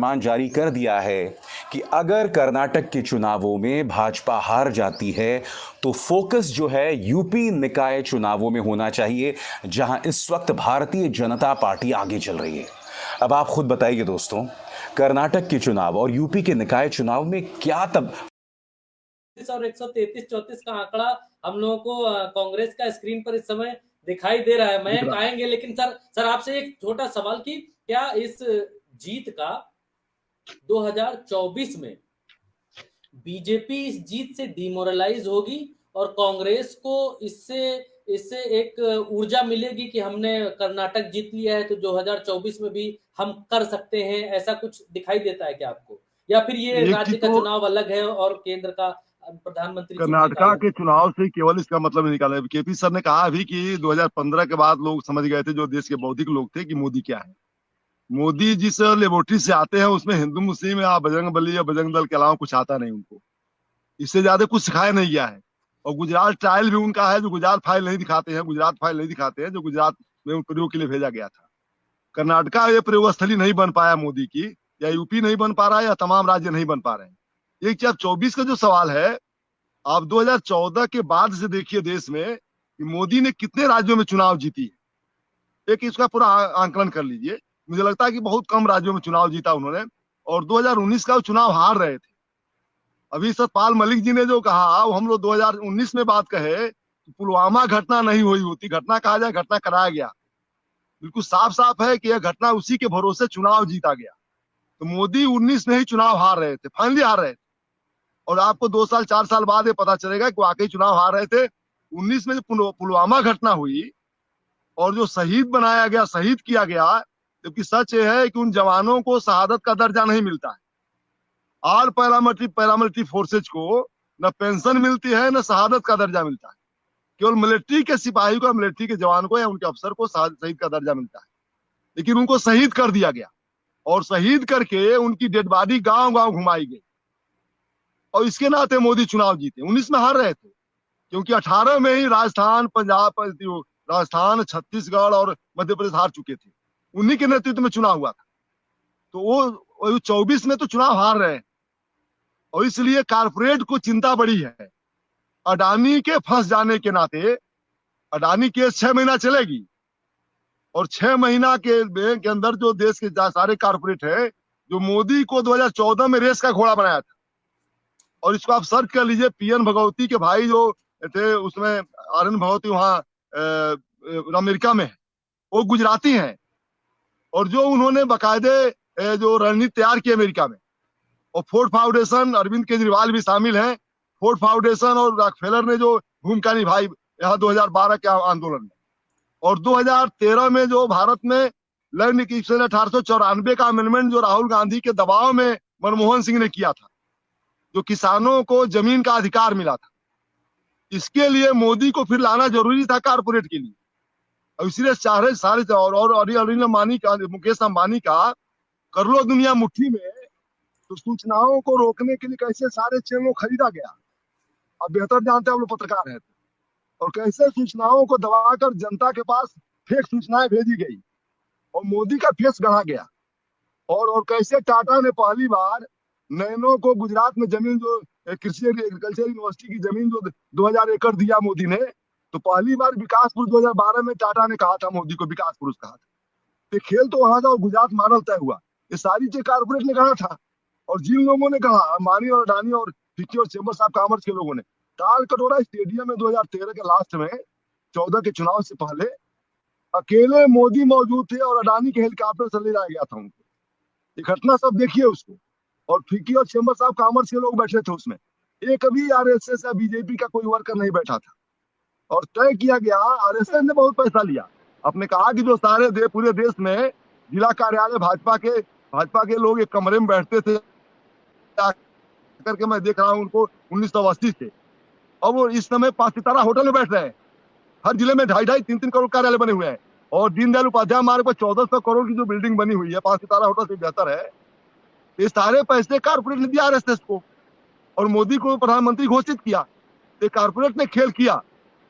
फरमान जारी कर दिया है कि अगर कर्नाटक के चुनावों में भाजपा हार जाती है तो फोकस जो है यूपी निकाय चुनावों में होना चाहिए, जहां इस वक्त भारतीय जनता पार्टी आगे चल रही है। अब आप खुद बताइए दोस्तों, कर्नाटक के चुनाव और यूपी के निकाय चुनाव में क्या तब और 133-34 का आंकड़ा हम लोगों को कांग्रेस का स्क्रीन पर इस समय दिखाई दे रहा है। मयंक आएंगे, लेकिन सर आपसे एक छोटा सवाल कि क्या इस जीत का 2024 में बीजेपी इस जीत से डिमोरलाइज होगी और कांग्रेस को इससे इससे एक ऊर्जा मिलेगी कि हमने कर्नाटक जीत लिया है तो 2024 में भी हम कर सकते हैं, ऐसा कुछ दिखाई देता है क्या आपको? या फिर ये एक राज्य चीज का तो चुनाव अलग है और केंद्र का प्रधानमंत्री चुनने का कर्नाटका अलग के है? चुनाव से केवल इसका मतलब नहीं निकाला। केपी सर ने कहा अभी कि 2015 के बाद लोग समझ गए थे, जो देश के बौद्धिक लोग थे, कि मोदी क्या है। मोदी जिस लेबोरेटरी से आते हैं उसमें हिंदू मुस्लिम या बजरंग बली या बजरंग दल के अलावा कुछ आता नहीं उनको। इससे ज्यादा कुछ सिखाया नहीं गया है। और गुजरात ट्रायल भी उनका है, जो गुजरात फाइल नहीं दिखाते हैं, गुजरात फाइल नहीं दिखाते हैं, जो गुजरात में प्रयोग के लिए भेजा गया था। कर्नाटका ये प्रयोग स्थली नहीं बन पाया मोदी की, या यूपी नहीं बन पा रहा है, या तमाम राज्य नहीं बन पा रहे हैं। एक 24 का जो सवाल है, आप 2014 के बाद से देखिए देश में कि मोदी ने कितने राज्यों में चुनाव जीती है। एक इसका पूरा आंकलन कर लीजिए। मुझे लगता है कि बहुत कम राज्यों में चुनाव जीता उन्होंने, और 2019 का चुनाव हार रहे थे। अभी सतपाल मलिक जी ने जो कहा, वो हम लोग 2019 में बात कहे कि पुलवामा घटना नहीं हुई होती, घटना कहा जाए घटना कराया गया। बिल्कुल साफ साफ है कि यह घटना उसी के भरोसे चुनाव जीता गया। तो मोदी 19 में ही चुनाव हार रहे थे, फाइनली हार रहे थे। और आपको 2 साल 4 साल बाद ये पता चलेगा कि वाकई चुनाव हार रहे थे। 19 में जो पुलवामा घटना हुई और जो शहीद बनाया गया, शहीद किया गया, जबकि सच ये है कि उन जवानों को शहादत का दर्जा नहीं मिलता है। आल पैरामिलिट्री फोर्सेज को न पेंशन मिलती है, न शहादत का दर्जा मिलता है। केवल मिलिट्री के सिपाही को, मिलिट्री के जवान को या उनके अफसर को शहीद का दर्जा मिलता है। लेकिन उनको शहीद कर दिया गया, और शहीद करके उनकी डेड बॉडी गांव गांव घुमाई गई। और इसके नाते मोदी चुनाव जीते। 19 में हार रहे थे, क्योंकि 18 में ही राजस्थान, पंजाब, राजस्थान, छत्तीसगढ़ और मध्य प्रदेश हार चुके थे। उन्हीं के नेतृत्व में चुनाव हुआ था। तो वो 24 में तो चुनाव हार रहे हैं। और इसलिए कारपोरेट को चिंता बड़ी है। अडानी के फंस जाने के नाते, अडानी केस 6 महीना चलेगी, और 6 महीना के अंदर जो देश के सारे कारपोरेट है, जो मोदी को 2014 में रेस का घोड़ा बनाया था, और इसको आप सर्च कर लीजिए, पीएन भगवती के भाई जो थे उसमें, आर एन भगवती वहां अमेरिका में है, वो गुजराती हैं। और जो उन्होंने बाकायदे जो रणनीति तैयार की अमेरिका में, और फोर्ड फाउंडेशन, अरविंद केजरीवाल भी शामिल हैं, फोर्ड फाउंडेशन और रॉकफेलर ने जो भूमिका निभाई यहाँ 2012 के आंदोलन में। और 2013 में जो भारत में लैंड एक्विजिशन 1894 का अमेंडमेंट जो राहुल गांधी के दबाव में मनमोहन सिंह ने किया था, जो किसानों को जमीन का अधिकार मिला था, इसके लिए मोदी को फिर लाना जरूरी था कारपोरेट के लिए। और इसलिए सारे और अनिल अंबानी का, मुकेश अंबानी का कर लो दुनिया मुट्ठी में, तो सूचनाओं को रोकने के लिए कैसे सारे चैनलों खरीदा गया। अब बेहतर जानते हैं, हम लोग पत्रकार हैं, और कैसे सूचनाओं को दबाकर जनता के पास फेक सूचनाएं भेजी गई, और मोदी का फेस गढ़ा गया। और कैसे टाटा ने पहली बार नैनो को गुजरात में जमीन, जो कृषि एग्रीकल्चर यूनिवर्सिटी की जमीन जो 2000 एकड़ दिया मोदी ने, तो पहली बार विकास पुरुष 2012 में टाटा ने कहा था, मोदी को विकास पुरुष कहा था। ये खेल तो वहां था, और गुजरात मॉडल तय हुआ। ये सारी चीज कारपोरेट ने कहा था। और जिन लोगों ने कहा, अंबानी और अडानी और फिक्की और चेंबर्स ऑफ कॉमर्स के लोगों ने, ताल कटोरा स्टेडियम में 2013 के लास्ट में, 14 के चुनाव से पहले अकेले मोदी मौजूद थे, और अडानी के हेलीकॉप्टर से ले जाया गया था उनको। ये घटना सब देखिए उसको। और फिक्की और चेंबर्स ऑफ कॉमर्स के लोग बैठे थे उसमें। एक भी आरएसएस या बीजेपी का कोई वर्कर नहीं बैठा था। और तय किया गया, आरएसएस ने बहुत पैसा लिया। आपने कहा कि जो सारे पूरे देश में जिला कार्यालय भाजपा के लोग एक कमरे में बैठते थे, करके मैं देख रहा हूं उनको 1980 से। और वो इस समय 5 सितारा होटल में बैठ रहे हैं। हर जिले में 2.5 3 करोड़ कार्यालय बने हुए हैं। और दीनदयाल उपाध्याय मार्ग पर 1400 करोड़ की जो बिल्डिंग बनी हुई है, 5 सितारा होटल से बेहतर है। ये सारे पैसे कारपोरेट ने दिया आरएसएस को, और मोदी को प्रधानमंत्री घोषित किया। ये कारपोरेट ने खेल किया।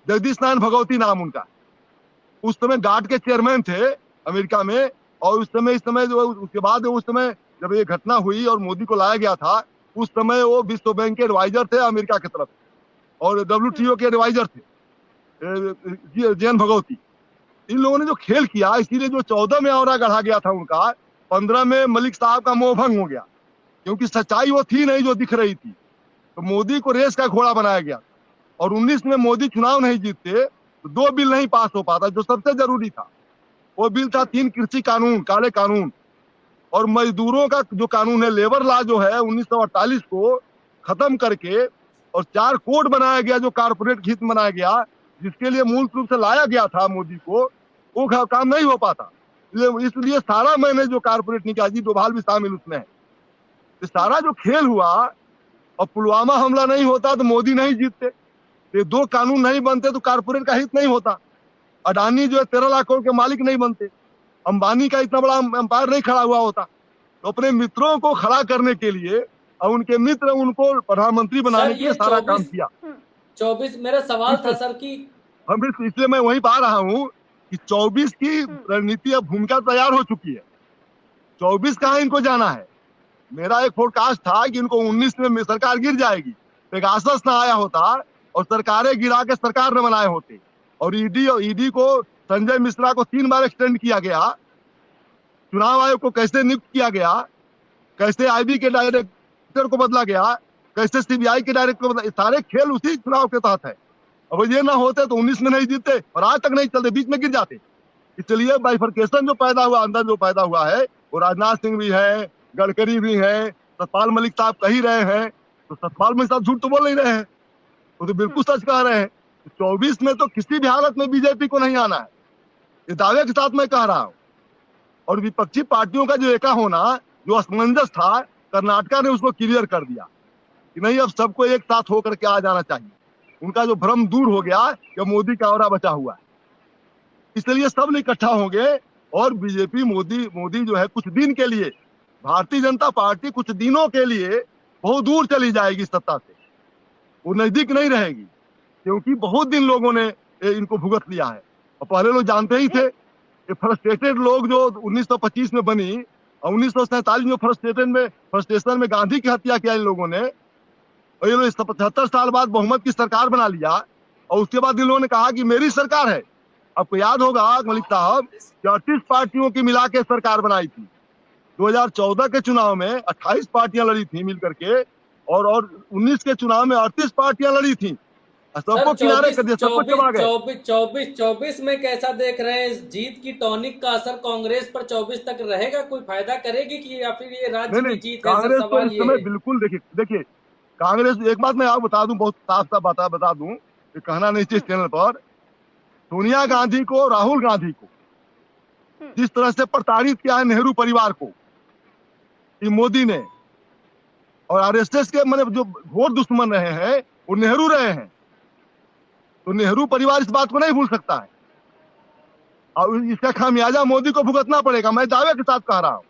जगदीश नारायण भगवती नाम उनका, उस समय गार्ड के चेयरमैन थे अमेरिका में। और इस समय जो उसके बाद उस समय जब ये घटना हुई और मोदी को लाया गया था, उस समय वो विश्व बैंक के एडवाइजर थे अमेरिका की तरफ, और WTO के एडवाइजर थे जैन भगवती। इन लोगों ने जो खेल किया, इसीलिए जो 14 में औरा गढ़ा गया था उनका, 15 में मलिक साहब का मोह भंग हो गया, क्योंकि सच्चाई वो थी नहीं जो दिख रही थी। तो मोदी को रेस का घोड़ा बनाया गया, और 19 में मोदी चुनाव नहीं जीतते तो 2 बिल नहीं पास हो पाता जो सबसे जरूरी था। वो बिल था 3 कृषि कानून, काले कानून, और मजदूरों का जो कानून है, लेबर लॉ जो है 1948 को खत्म करके, और 4 कोड बनाया गया जो कारपोरेट हित में बनाया गया, जिसके लिए मूल रूप से लाया गया था मोदी को, वो काम नहीं हो पाता। इसलिए सारा मैंने जो कारपोरेट निकाय, जी डोभाल भी शामिल उसमें है, ये सारा जो खेल हुआ, और पुलवामा हमला नहीं होता तो मोदी नहीं जीतते, ये 2 कानून नहीं बनते तो कारपोरेट का हित नहीं होता, अडानी जो है 13 लाख करोड़ के मालिक नहीं बनते, अंबानी का इतना बड़ा एम्पायर नहीं खड़ा हुआ होता। तो अपने मित्रों को खड़ा करने के लिए, और उनके मित्र उनको प्रधानमंत्री बनाने सर के लिए ये सारा काम किया। 24 मेरा सवाल था सर कि हम इसलिए मैं वहीं पा रहा हूँ कि 24 की रणनीति अब भूमिका तैयार हो चुकी है। 24 कहाँ इनको जाना है। मेरा एक फोरकास्ट था कि इनको 19 में सरकार गिर जाएगी, पेगासस ना आया होता और सरकारें गिरा के सरकार न बनाए होते, और ईडी को संजय मिश्रा को 3 बार एक्सटेंड किया गया, चुनाव आयोग को कैसे नियुक्त किया गया, कैसे IB के डायरेक्टर को बदला गया, कैसे CBI के डायरेक्टर को बदला, सारे खेल उसी चुनाव के तहत है। अब ये ना होते तो 19 में नहीं जीतते और आज तक नहीं चलते, बीच में गिर जाते। इसलिए बाइफरकेशन जो पैदा हुआ, अंदर जो पैदा हुआ है, वो राजनाथ सिंह भी है, गडकरी भी है, सतपाल मलिक साहब कह ही रहे हैं, तो सतपाल मलिक साहब झूठ तो बोल नहीं रहे हैं, वो तो बिल्कुल सच कह रहे हैं। 24 में तो किसी भी हालत में बीजेपी को नहीं आना है, ये दावे के साथ मैं कह रहा हूँ। और विपक्षी पार्टियों का जो एका होना, जो असमंजस था, कर्नाटका ने उसको क्लियर कर दिया कि नहीं, अब सबको एक साथ होकर के आ जाना चाहिए। उनका जो भ्रम दूर हो गया कि मोदी का औरा बचा हुआ है, इसलिए सब इकट्ठा होंगे। और बीजेपी मोदी जो है कुछ दिन के लिए, भारतीय जनता पार्टी कुछ दिनों के लिए बहुत दूर चली जाएगी सत्ता से, वो नजदीक नहीं रहेगी, क्योंकि बहुत दिन लोगों ने इनको भुगत लिया है। और पहले लोग जानते ही थे कि फ्रस्ट्रेटेड लोग जो 1925 में बनी, और 1947 में फ्रस्ट्रेशन में गांधी की हत्या किया इन लोगों ने, और ये लोग 75 साल बाद बहुमत की सरकार बना लिया, और उसके बाद इन लोगों ने कहा कि मेरी सरकार है। आपको याद होगा मलिक साहब कि 38 पार्टियों की मिला के सरकार बनाई थी। 2014 के चुनाव में 28 पार्टियां लड़ी थी मिल करके, और 19 के चुनाव में 38 पार्टियां लड़ी थी, सर सबको किनारे 24 कर दिया, सबको 24 चबा गए। 24 में कैसा देख रहे हैं, जीत की टॉनिक का असर कांग्रेस पर 24 तक रहेगा, कोई फायदा करेगी कि या फिर ये राज्य नहीं की नहीं, जीत है? सर कांग्रेस तो सवाल इस ये समय है। बिल्कुल, देखिए देखिए, कांग्रेस, एक बात मैं आपको बता दूं, बहुत साफ साफ बता दूं, ये कहना नहीं चाहिए इस चैनल पर, सोनिया गांधी को, राहुल गांधी को जिस तरह से प्रताड़ित किया है नेहरू परिवार को ये मोदी ने, और RSS के मतलब जो घोर दुश्मन रहे हैं वो नेहरू रहे हैं, तो नेहरू परिवार इस बात को नहीं भूल सकता है, और इसका खामियाजा मोदी को भुगतना पड़ेगा, मैं दावे के साथ कह रहा हूँ।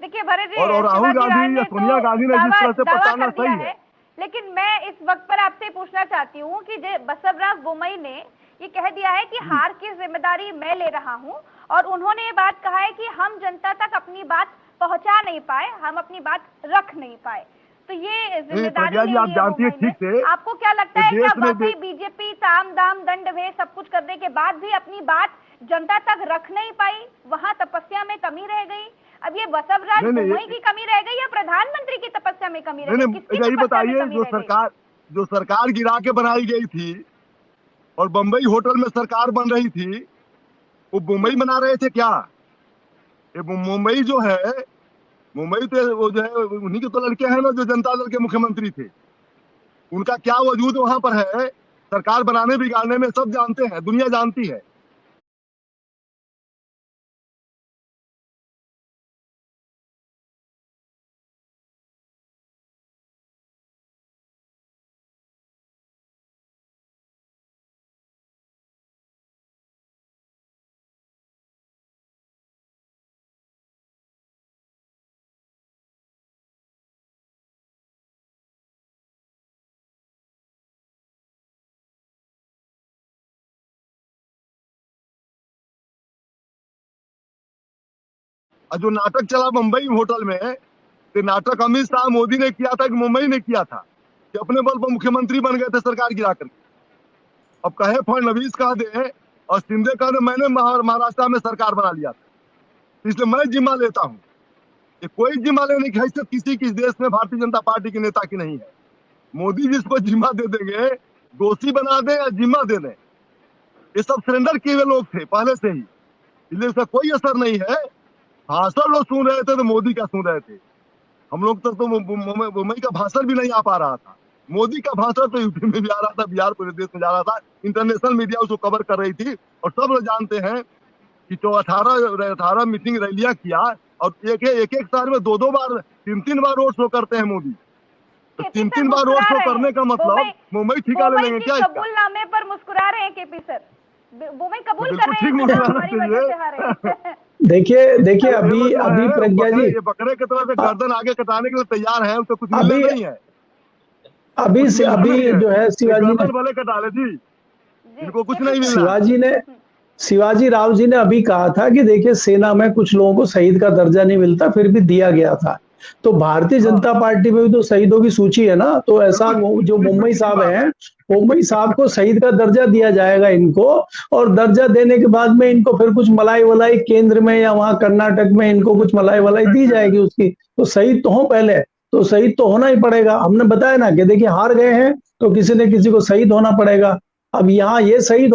देखिए भरत जी, और राहुल शिवाजी गांधी राय या ने तो सोनिया गांधी ने जिस दावा तरह से दावा प्रताड़ना कर दिया सही है। है, लेकिन मैं इस वक्त पर आपसे पूछना चाहती हूँ कि बसवराज बोमई ने ये कह दिया है कि हार की जिम्मेदारी मैं ले रहा हूँ, और उन्होंने ये बात कहा है कि हम जनता तक अपनी बात पहुंचा नहीं पाए, हम अपनी बात रख नहीं पाए, तो ये नहीं जिम्मेदारी प्रज्ञा जी, ले आप ली है जानती है बोमई ठीक ने। से आपको क्या लगता कि है, क्या देश में वाकई बीजेपी साम दाम दंड भेद सब कुछ करने के बाद भी अपनी बात जनता तक रख नहीं पाई, वहां तपस्या में कमी रह गई? अब ये बसवराज नहीं नहीं बोमई की कमी रह गई या प्रधानमंत्री की तपस्या में कमी रह नहीं गई? नहीं, किसकी यही तपस्या में बताइए, कमी रह गई? जो सरकार गिरा के बनाई गई थी और बंबई होटल में सरकार बन रही थी, वो मुंबई बना रहे थे क्या? ये मुंबई जो है, मुंबई तो वो जो है उन्हीं के तो लड़के हैं ना जो जनता दल के मुख्यमंत्री थे, उनका क्या वजूद वहां पर है? सरकार बनाने बिगाड़ने में सब जानते हैं, दुनिया जानती है। और जो नाटक चला मुंबई होटल में, तो नाटक अमित शाह मोदी ने किया था कि मुंबई ने किया था, कि अपने बल पर मुख्यमंत्री बन गए थे सरकार गिरा करके। अब कहे फडणवीस कह दे और शिंदे कह दे मैंने महाराष्ट्र में सरकार बना लिया था, इसलिए मैं जिम्मा लेता हूँ। ये कोई जिम्मा लेने की हैसियत किसी की देश में भारतीय जनता पार्टी के नेता की नहीं है। मोदी जिसको जिम्मा दे देंगे, दोषी बना दे या जिम्मा दे दें, ये सब सरेंडर किए हुए लोग थे पहले से ही, इसलिए इसका कोई असर नहीं है। भाषण लोग सुन रहे थे तो मोदी का सुन रहे थे, हम लोग तो मुंबई का भाषण भी नहीं आ पा रहा था। मोदी का भाषण तो यूपी में भी आ रहा था, बिहार पूरे देश में जा रहा था, इंटरनेशनल मीडिया उसको कवर कर रही थी, और सब लोग जानते हैं कि जो 18 मीटिंग रैलियां किया, और एक एक शहर में 2 बार 3 बार रोड शो करते हैं मोदी। तो 3 बार रोड शो करने का मतलब मुंबई ठिका ले लेंगे क्या? कबूलनामे पर मुस्कुरा रहे हैं केपी सर, मुंबई कबूल कर बिल्कुल रहे ठीक हैं, मुस्कुराना हमारी वजह से हारे हैं। देखिए अभी प्रज्ञा जी, ये बकरे की तरह से गर्दन आगे कटाने के लिए तैयार है, उसको कुछ मिलना नहीं है। अभी जो है शिवाजी ने, गर्दन भले कटा ले जी, इनको कुछ नहीं मिलना। शिवाजी राव जी ने अभी कहा था कि देखिए सेना में कुछ लोगों को शहीद का दर्जा नहीं मिलता, फिर भी दिया गया था। तो भारतीय जनता पार्टी में भी तो शहीदों की सूची है ना, तो ऐसा जो मुंबई साहब हैं, मुंबई साहब को शहीद का दर्जा दिया जाएगा इनको, और दर्जा देने के बाद में इनको फिर कुछ मलाई वलाई केंद्र में या वहां कर्नाटक में इनको कुछ मलाई वलाई दी जाएगी उसकी। तो शहीद तो हो पहले, तो शहीद तो होना ही पड़ेगा। हमने बताया ना कि देखिए हार गए हैं तो किसी न किसी को शहीद होना पड़ेगा। अब यहाँ ये शहीद